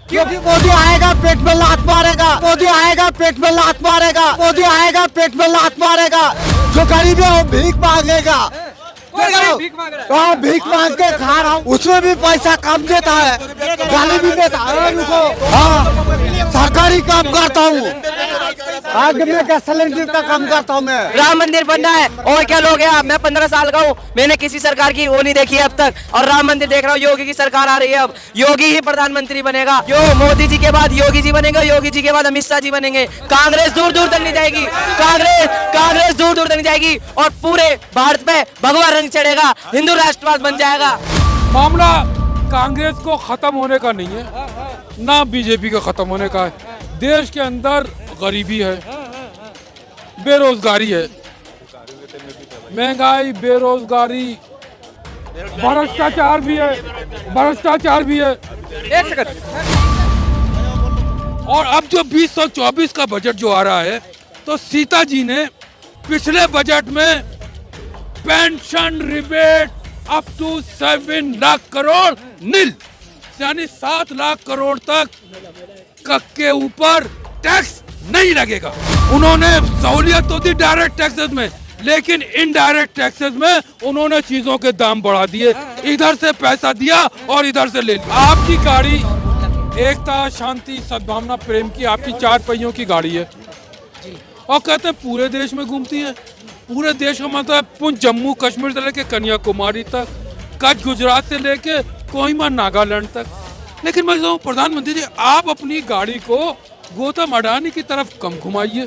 क्योंकि मोदी आएगा पेट में लात मारेगा, मोदी आएगा पेट में लात मारेगा, मोदी आएगा पेट में लात मारेगा। जो गरीब है वो भीख मांगेगा। हाँ, भीख मांग के खा रहा हूँ, उसमें भी पैसा कम देता है, गाली भी देता है उनको। हाँ, सरकारी काम करता हूँ, आज मैं गैस सिलेंडर का काम करता हूँ। मैं राम मंदिर बनना है और क्या लोग हैं। मैं 15 साल का हूँ, मैंने किसी सरकार की वो नहीं देखी है अब तक, और राम मंदिर देख रहा हूँ। योगी की सरकार आ रही है, अब योगी ही प्रधानमंत्री बनेगा। जो मोदी जी के बाद योगी जी बनेंगे, योगी जी के बाद अमित शाह जी बनेंगे। कांग्रेस दूर दूर तक नहीं जाएगी, कांग्रेस दूर दूर तक नहीं जाएगी, और पूरे भारत में भगवा रंग चढ़ेगा, हिंदू राष्ट्रवाद बन जाएगा। मामला कांग्रेस को खत्म होने का नहीं है, ना बीजेपी का खत्म होने का है। देश के अंदर गरीबी है, बेरोजगारी है, महंगाई, बेरोजगारी, भ्रष्टाचार भी है। एक सेकंड। और अब जो 2024 का बजट जो आ रहा है, तो सीता जी ने पिछले बजट में pension rebate up to 7 lakh crore nil, यानी 7 लाख करोड़ तक के ऊपर टैक्स नहीं लगेगा। उन्होंने सहूलियत तो दी डायरेक्ट टैक्सेस में, लेकिन इनडायरेक्ट टैक्सेस में उन्होंने चीजों के दाम बढ़ा दिए। इधर से पैसा दिया और इधर से ले लिया। आपकी गाड़ी एकता, शांति, सद्भावना, प्रेम की आपकी 4 पहियों की गाड़ी है, और कहते हैं पूरे देश में घूमती है। पूरे देश का मतलब पुंछ, जम्मू कश्मीर से लेके कन्याकुमारी तक, कच्छ गुजरात से लेके कोहिमा नागालैंड तक। लेकिन मैं कहूँ प्रधानमंत्री जी, आप अपनी गाड़ी को गौतम अडानी की तरफ कम घुमाइए,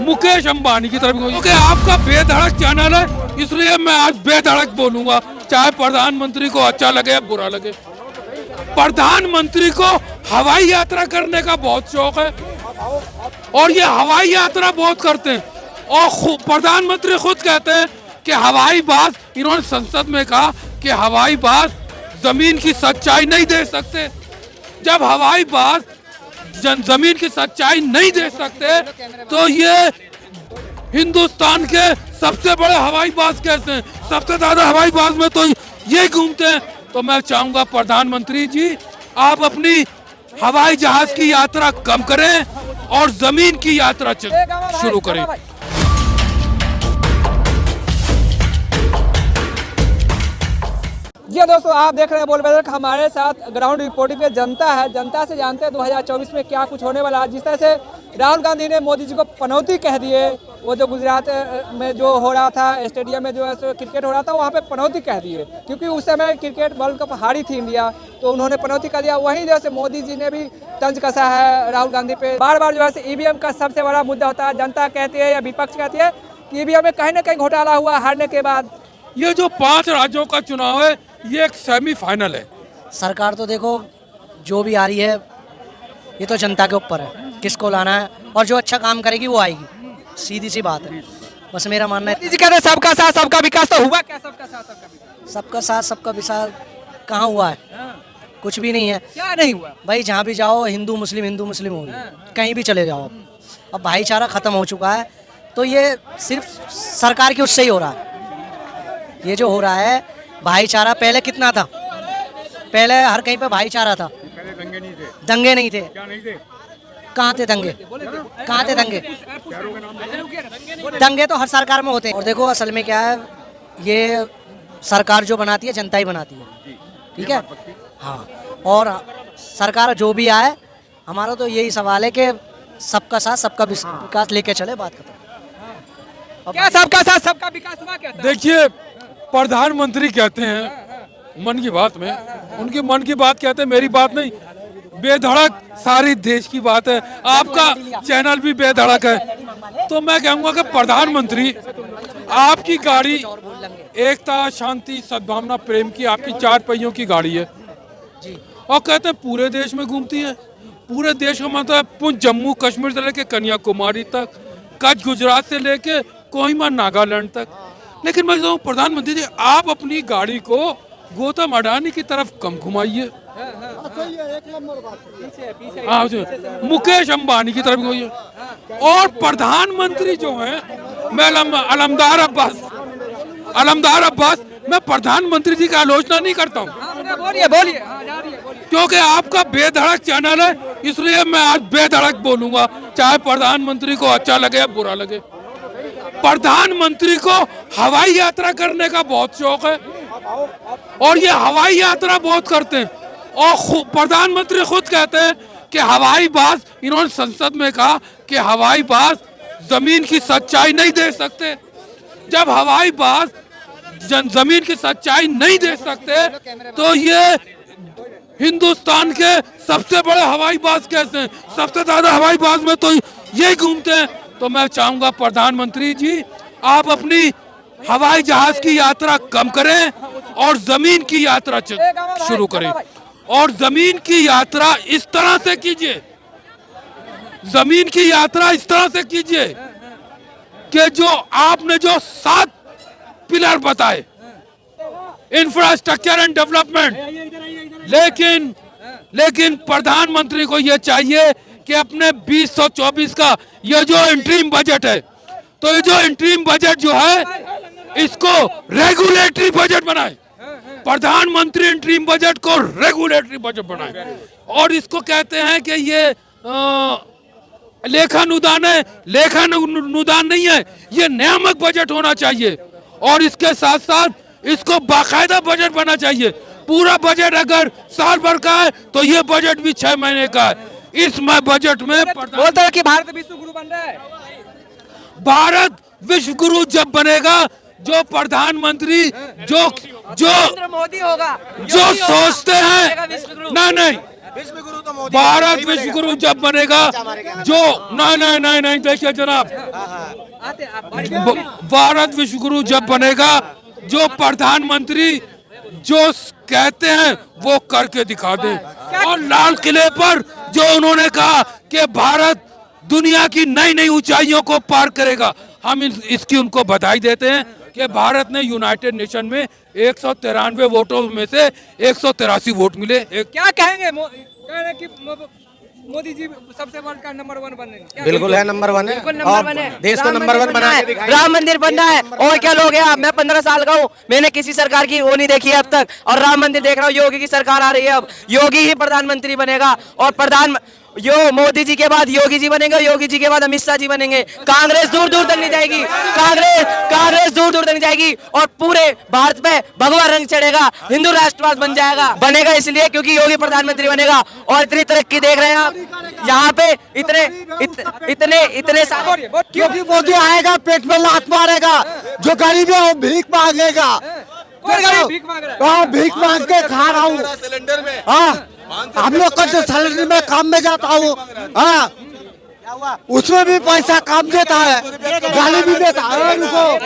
मुकेश अंबानी की तरफ। क्योंकि आपका बेधड़क चैनल है, इसलिए मैं आज बेधड़क बोलूंगा, चाहे प्रधानमंत्री को अच्छा लगे या बुरा लगे। प्रधानमंत्री को हवाई यात्रा करने का बहुत शौक है, और ये हवाई यात्रा बहुत करते हैं, और प्रधानमंत्री खुद कहते हैं कि हवाई बाज, इन्होंने संसद में कहा कि हवाई बाज जमीन की सच्चाई नहीं दे सकते। जब हवाई बाज जमीन की सच्चाई नहीं दे सकते, तो ये हिंदुस्तान के सबसे बड़े हवाई बाज कैसे हैं? सबसे ज्यादा हवाई बाज में तो ये घूमते हैं। तो मैं चाहूंगा प्रधानमंत्री जी, आप अपनी हवाई जहाज की यात्रा कम करें और जमीन की यात्रा शुरू करें। जी दोस्तों, आप देख रहे हैं बोल बदल। हमारे साथ ग्राउंड रिपोर्टिंग पे जनता है, जनता से जानते हैं 2024 में क्या कुछ होने वाला है। जिस तरह से राहुल गांधी ने मोदी जी को पनौती कह दिए, वो जो गुजरात में जो हो रहा था, स्टेडियम में जो है क्रिकेट हो रहा था, वहाँ पे पनौती कह दिए, क्योंकि उस समय क्रिकेट वर्ल्ड कप हारी थी इंडिया, तो उन्होंने पनौती कर दिया। वहीं जैसे मोदी जी ने भी तंज कसा है राहुल गांधी पे। बार बार जो है ईवीएम का सबसे बड़ा मुद्दा होता है, जनता कहती है या विपक्ष कहती है कि ईवीएम में कहीं ना कहीं घोटाला हुआ हारने के बाद। ये जो 5 राज्यों का चुनाव है, ये एक सेमीफाइनल है। सरकार तो देखो जो भी आ रही है, ये तो जनता के ऊपर है किसको लाना है, और जो अच्छा काम करेगी वो आएगी, सीधी सी बात है। बस मेरा मानना है। जी कहते हैं सबका साथ सबका विकास, तो हुआ क्या सबका साथ सबका विकास? सबका साथ सबका विकास कहाँ हुआ है? कुछ भी नहीं है। क्या नहीं हुआ भाई? जहाँ भी जाओ हिंदू मुस्लिम हो, कहीं भी चले जाओ, अब भाईचारा खत्म हो चुका है। तो ये सिर्फ सरकार की उससे ही हो रहा है। ये जो हो रहा है भाईचारा, पहले कितना था? पहले हर कहीं पे भाईचारा था, दंगे नहीं थे। कहाँ थे दंगे? कहाँ थे दंगे? दंगे तो हर सरकार में होते हैं। और देखो असल में क्या है, ये सरकार जो बनाती है जनता ही बनाती है, ठीक है? हाँ, और सरकार जो भी आए, हमारा तो यही सवाल है कि सबका साथ सबका विकास लेके चले, बात खत्म। क्या सबका साथ सबका विकास हुआ क्या? देखिए, प्रधानमंत्री कहते हैं मन की बात में, उनकी मन की बात कहते हैं, मेरी बात नहीं। बेधड़क सारी देश की बात है, आपका चैनल भी बेधड़क है। तो मैं कहूँगा कि प्रधानमंत्री, आपकी गाड़ी एकता, शांति, सद्भावना, प्रेम की आपकी 4 पहियों की गाड़ी है, और कहते हैं पूरे देश में घूमती है। पूरे देश का मतलब पुंछ, जम्मू कश्मीर से लेके कन्याकुमारी तक, कच्छ गुजरात से लेके कोहिमा नागालैंड तक। लेकिन मैं कहूँ प्रधानमंत्री जी, आप अपनी गाड़ी को गौतम अडानी की तरफ कम घुमाइए, मुकेश अंबानी की तरफ घुमाइए। और प्रधानमंत्री जो है, मैं अलमदार अब्बास, मैं प्रधानमंत्री जी की आलोचना नहीं करता हूँ, बोलिए बोलिए, हाँ, जा रही है, बोलिए। क्योंकि आपका बेधड़क चैनल है, इसलिए मैं आज बेधड़क बोलूंगा, चाहे प्रधानमंत्री को अच्छा लगे या बुरा लगे। प्रधानमंत्री को हवाई यात्रा करने का बहुत शौक है और ये हवाई यात्रा बहुत करते हैं, और प्रधानमंत्री खुद कहते हैं कि हवाई बाज, इन्होंने संसद में कहा कि हवाई बाज जमीन की सच्चाई नहीं दे सकते। जब हवाई बाज जमीन की सच्चाई नहीं दे सकते तो ये हिंदुस्तान के सबसे बड़े हवाई बाज कैसे हैं? सबसे ज्यादा हवाई बाज में तो यही घूमते हैं। तो मैं चाहूंगा प्रधानमंत्री जी, आप अपनी हवाई जहाज की यात्रा कम करें और जमीन की यात्रा शुरू करें, और जमीन की यात्रा इस तरह से कीजिए, जमीन की यात्रा इस तरह से कीजिए कि जो आपने जो 7 पिलर बताए, इंफ्रास्ट्रक्चर एंड डेवलपमेंट, लेकिन प्रधानमंत्री को यह चाहिए कि अपने 2024 का ये जो इंटरिम बजट है, तो ये जो इंटरिम बजट जो है इसको रेगुलेटरी बजट बनाए। प्रधानमंत्री इंटरिम बजट को रेगुलेटरी बजट बनाए, और इसको कहते हैं कि ये लेखानुदान है। लेखानुदान नहीं है, ये नियामक बजट होना चाहिए, और इसके साथ साथ इसको बाकायदा बजट बनना चाहिए। पूरा बजट अगर साल भर का है तो ये बजट भी 6 महीने का है। इस बजट में बोलता है कि भारत विश्व गुरु बन रहा है। भारत विश्व गुरु जब बनेगा, जो प्रधानमंत्री जो नरेंद्र मोदी होगा, जो सोचते हैं, नहीं, भारत विश्व गुरु जब बनेगा, जो नहीं, देखिए जनाब, भारत विश्व गुरु जब बनेगा, जो प्रधानमंत्री जो कहते हैं वो करके दिखा दे। और लाल किले पर जो उन्होंने कहा कि भारत दुनिया की नई नई ऊंचाइयों को पार करेगा, हम इसकी उनको बधाई देते हैं कि भारत ने यूनाइटेड नेशन में 193 वोटों में से 183 वोट मिले। क्या कहेंगे कह रहे कि मोदी जी सबसे वर्ल्ड का नंबर 1 बनेंगे? बिल्कुल है, नंबर 1 है, बिल्कुल नंबर 1 है, देश को नंबर 1 बना के दिखाएंगे। राम मंदिर बनना है, और क्या लोग हैं आप? मैं 15 साल का हूँ, मैंने किसी सरकार की वो नहीं देखी है अब तक, और राम मंदिर देख रहा हूँ। योगी की सरकार आ रही है, अब योगी ही प्रधानमंत्री बनेगा, और मोदी जी के बाद योगी जी बनेंगे, योगी जी के बाद अमित शाह जी बनेंगे। कांग्रेस दूर दूर तक नहीं जाएगी, कांग्रेस दूर दूर तक नहीं जाएगी, और पूरे भारत पे भगवा रंग चढ़ेगा, हिंदू राष्ट्रवाद बनेगा इसलिए क्योंकि योगी प्रधानमंत्री बनेगा। और इतनी तरक्की देख रहे हैं आप यहाँ पे, इतने सारे, क्योंकि मोदी आएगा पेट में लात मारेगा, जो गरीब है वो भीख मांगेगा। भीख मांग रहा है? हाँ, भीख मांग के खा रहा हूँ। सिलेंडर में हाँ, हम लोग का जो सैलरी में काम में जाता हूँ, हाँ, उसमें भी पैसा कम देता है, गाली भी देता है। उनको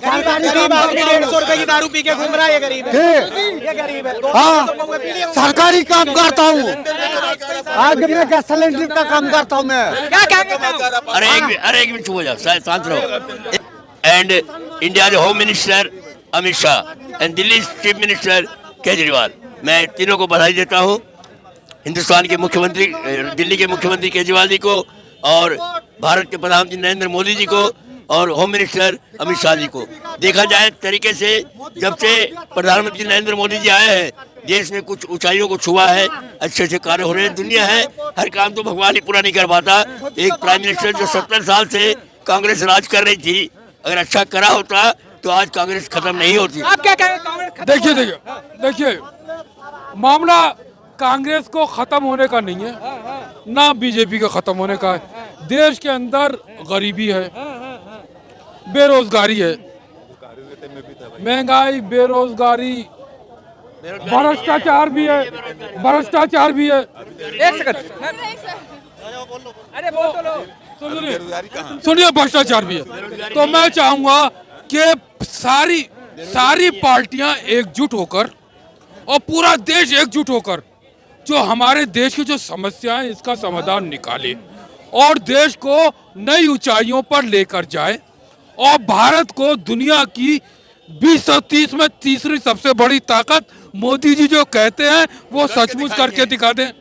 सरकारी काम 150 रुपए की दारू पी के घूम रहा है, ये गरीब है। हाँ, सरकारी काम करता हूँ, आज मैं गैस सिलेंडर का काम करता हूँ मैं। क्या कहेंगे? अरे एक मिनट चुप हो जाओ, शांत रहो। एंड इंडिया के home minister Amit Shah and Delhi chief minister Kejriwal, मैं तीनों को बधाई देता हूँ। हिंदुस्तान के मुख्यमंत्री, दिल्ली के मुख्यमंत्री केजरीवाल जी को, और भारत के प्रधानमंत्री नरेंद्र मोदी जी को, और होम मिनिस्टर अमित शाह जी को। देखा जाए तरीके से जब से प्रधानमंत्री नरेंद्र मोदी जी आए हैं, देश में कुछ ऊंचाइयों को छुआ है, अच्छे अच्छे कार्य हो रहे हैं। दुनिया है, हर काम तो भगवान ही पूरा नहीं कर पाता। एक प्राइम मिनिस्टर जो 70 साल से कांग्रेस राज कर रही थी, अगर अच्छा करा होता तो आज कांग्रेस खत्म नहीं होती। आप क्या कहेंगे? कांग्रेस खत्म? देखिए, मामला कांग्रेस को खत्म होने का नहीं है, ना बीजेपी का खत्म होने का है। देश के अंदर गरीबी है, बेरोजगारी है, महंगाई, बेरोजगारी, भ्रष्टाचार भी है, एक सेकंड, अरे बोल तो लो। सुनिए, भ्रष्टाचार भी है। तो मैं चाहूंगा कि सारी पार्टियां एकजुट होकर, और पूरा देश एकजुट होकर, जो हमारे देश की जो समस्या है इसका समाधान निकाले, और देश को नई ऊंचाइयों पर लेकर जाए, और भारत को दुनिया की 2030 में तीसरी सबसे बड़ी ताकत मोदी जी जो कहते हैं वो सचमुच करके दिखा दें।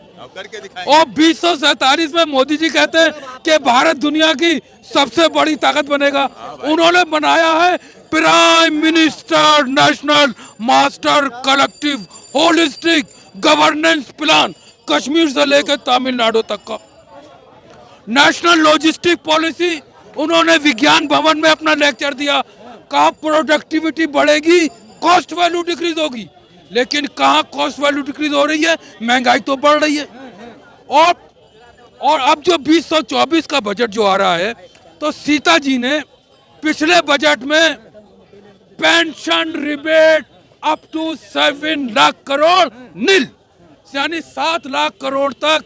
और 2047 में मोदी जी कहते हैं कि भारत दुनिया की सबसे बड़ी ताकत बनेगा। उन्होंने बनाया है prime minister national master collective holistic governance plan Kashmir से लेकर तमिलनाडु तक का, नेशनल लॉजिस्टिक पॉलिसी, उन्होंने विज्ञान भवन में अपना लेक्चर दिया, कहा प्रोडक्टिविटी बढ़ेगी, कॉस्ट वैल्यू डिक्रीज होगी, लेकिन कहाँ कॉस्ट वैल्यू डिक्रीज हो रही है, महंगाई तो बढ़ रही है। और अब जो 2024 का बजट जो आ रहा है, तो सीता जी ने पिछले बजट में pension rebate up to 7 lakh crore nil, यानी 7 लाख करोड़ तक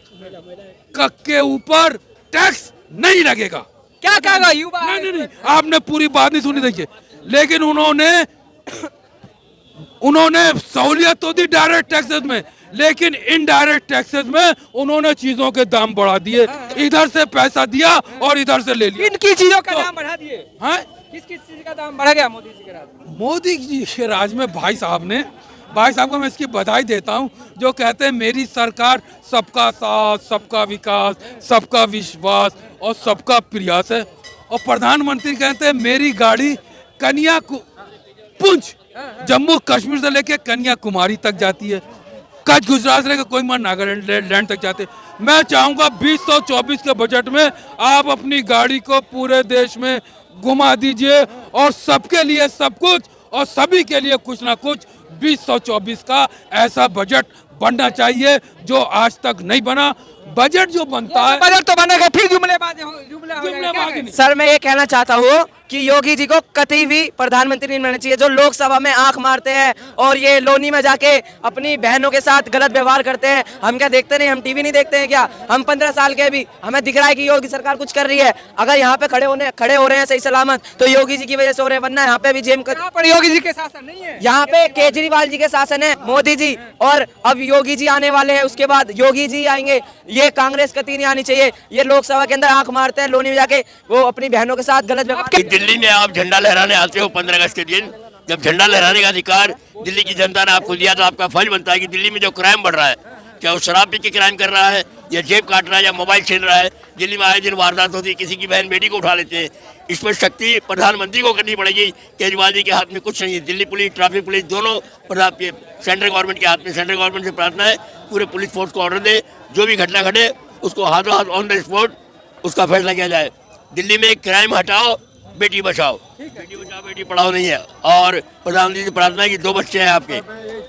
के ऊपर टैक्स नहीं लगेगा। क्या कहेगा युवा? नहीं, आपने पूरी बात नहीं सुनी, देखिए। लेकिन उन्होंने सहूलियत तो दी डायरेक्ट टैक्सेस में, लेकिन इनडायरेक्ट टैक्सेस में उन्होंने चीजों के दाम बढ़ा दिए, इधर से पैसा दिया और इधर से ले लिया। किन चीजों का दाम बढ़ा दिए? हाँ, किस चीज का दाम बढ़ा गया मोदी जी के राज में? मोदी जी के राज में भाई साहब को मैं इसकी बधाई देता हूं, जो कहते हैं मेरी सरकार सबका साथ, सबका विकास, सबका विश्वास और सबका प्रयास है। और प्रधानमंत्री कहते हैं मेरी गाड़ी कन्याकुमारी, जम्मू कश्मीर से लेके कन्याकुमारी तक जाती है, कच्छ गुजरात से लेकर कोई मन नागालैंड तक जाते। मैं चाहूंगा 2024 के बजट में आप अपनी गाड़ी को पूरे देश में घुमा दीजिए और सबके लिए सब कुछ और सभी के लिए कुछ ना कुछ 2024 का ऐसा बजट बनना चाहिए जो आज तक नहीं बना। बजट जो बनता है, बजट तो बनेगा, फिर जुमलेबाजी हो जाएगा। सर मैं ये कहना चाहता हूँ कि योगी जी को कतई भी प्रधानमंत्री नहीं बनना चाहिए। जो लोकसभा में आंख मारते हैं और ये लोनी में जाके अपनी बहनों के साथ गलत व्यवहार करते हैं, हम क्या देखते नहीं? हम टीवी नहीं देखते हैं क्या? हम 15 साल के भी, हमें दिख रहा है कि योगी सरकार कुछ कर रही है। अगर यहाँ पे खड़े हो रहे हैं सही सलामत, तो योगी जी की वजह से हो रहे हैं, वरना यहाँ पे भी जेम पर योगी जी के शासन नहीं है, यहाँ पे केजरीवाल जी के शासन है, मोदी जी, और अब योगी जी आने वाले हैं, उसके बाद योगी जी आएंगे। ये कांग्रेस कतई नहीं आनी चाहिए। ये लोकसभा के अंदर आंख मारते हैं, लोनी में जाके वो अपनी बहनों के साथ गलत व्यवहार। दिल्ली में आप झंडा लहराने आते हो 15 अगस्त के दिन, जब झंडा लहराने का अधिकार दिल्ली की जनता ने आपको दिया, तो आपका फर्ज बनता है कि दिल्ली में जो क्राइम बढ़ रहा है, क्या वो शराब पी के क्राइम कर रहा है या जेब काट रहा है या मोबाइल छीन रहा है, दिल्ली में आए दिन वारदात होती है, किसी की बहन बेटी को उठा लेते हैं। इस पर शक्ति प्रधानमंत्री को करनी पड़ेगी। केजरीवाल जी के हाथ में कुछ नहीं है, दिल्ली पुलिस, ट्रैफिक पुलिस दोनों सेंट्रल गवर्नमेंट के हाथ में। सेंट्रल गवर्नमेंट से प्रार्थना है पूरे पुलिस फोर्स को ऑर्डर दे, जो भी घटना घटे उसको हाथों हाथ ऑन द स्पॉट उसका फैसला किया जाए। दिल्ली में क्राइम हटाओ, बेटी बचाओ, बेटी बचाओ बेटी पढ़ाओ नहीं है। और प्रधानमंत्री से प्रार्थना है कि 2 बच्चे हैं आपके,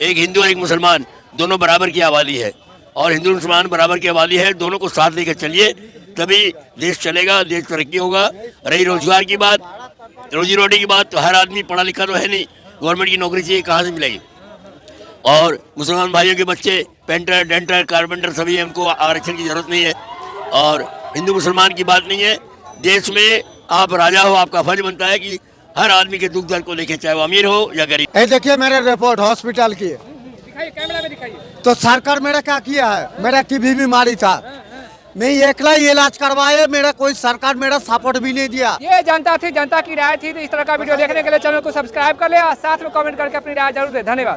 एक हिंदू और एक मुसलमान, दोनों बराबर की आबादी है और हिंदू मुसलमान बराबर की आबादी है, दोनों को साथ लेकर चलिए, तभी देश चलेगा, देश तरक्की होगा। रही रोजगार की बात, रोजी रोटी की बात, तो हर आदमी पढ़ा लिखा तो है नहीं, गवर्नमेंट की नौकरी चाहिए, कहाँ से मिलेगी? और मुसलमान भाइयों के बच्चे पेंटर, डेंटर, कारपेंटर सभी हैं, उनको आरक्षण की जरूरत नहीं है। और हिंदू मुसलमान की बात नहीं है, देश में आप राजा हो, आपका फर्ज बनता है कि हर आदमी के दुख दर्द को देखें, चाहे वो अमीर हो या गरीब। ये देखिए मेरे रिपोर्ट हॉस्पिटल की, दिखाइए कैमरा में दिखाइए। तो सरकार मेरा क्या किया है? मेरा टीबी बीमारी था, मैं अकेला ही इलाज करवाए, मेरा कोई सरकार मेरा सपोर्ट भी नहीं दिया। ये जनता थी, जनता की राय थी। तो इस तरह का वीडियो देखने के लिए चैनल को सब्सक्राइब कर ले और साथ में कमेंट करके अपनी राय जरूर दे। धन्यवाद।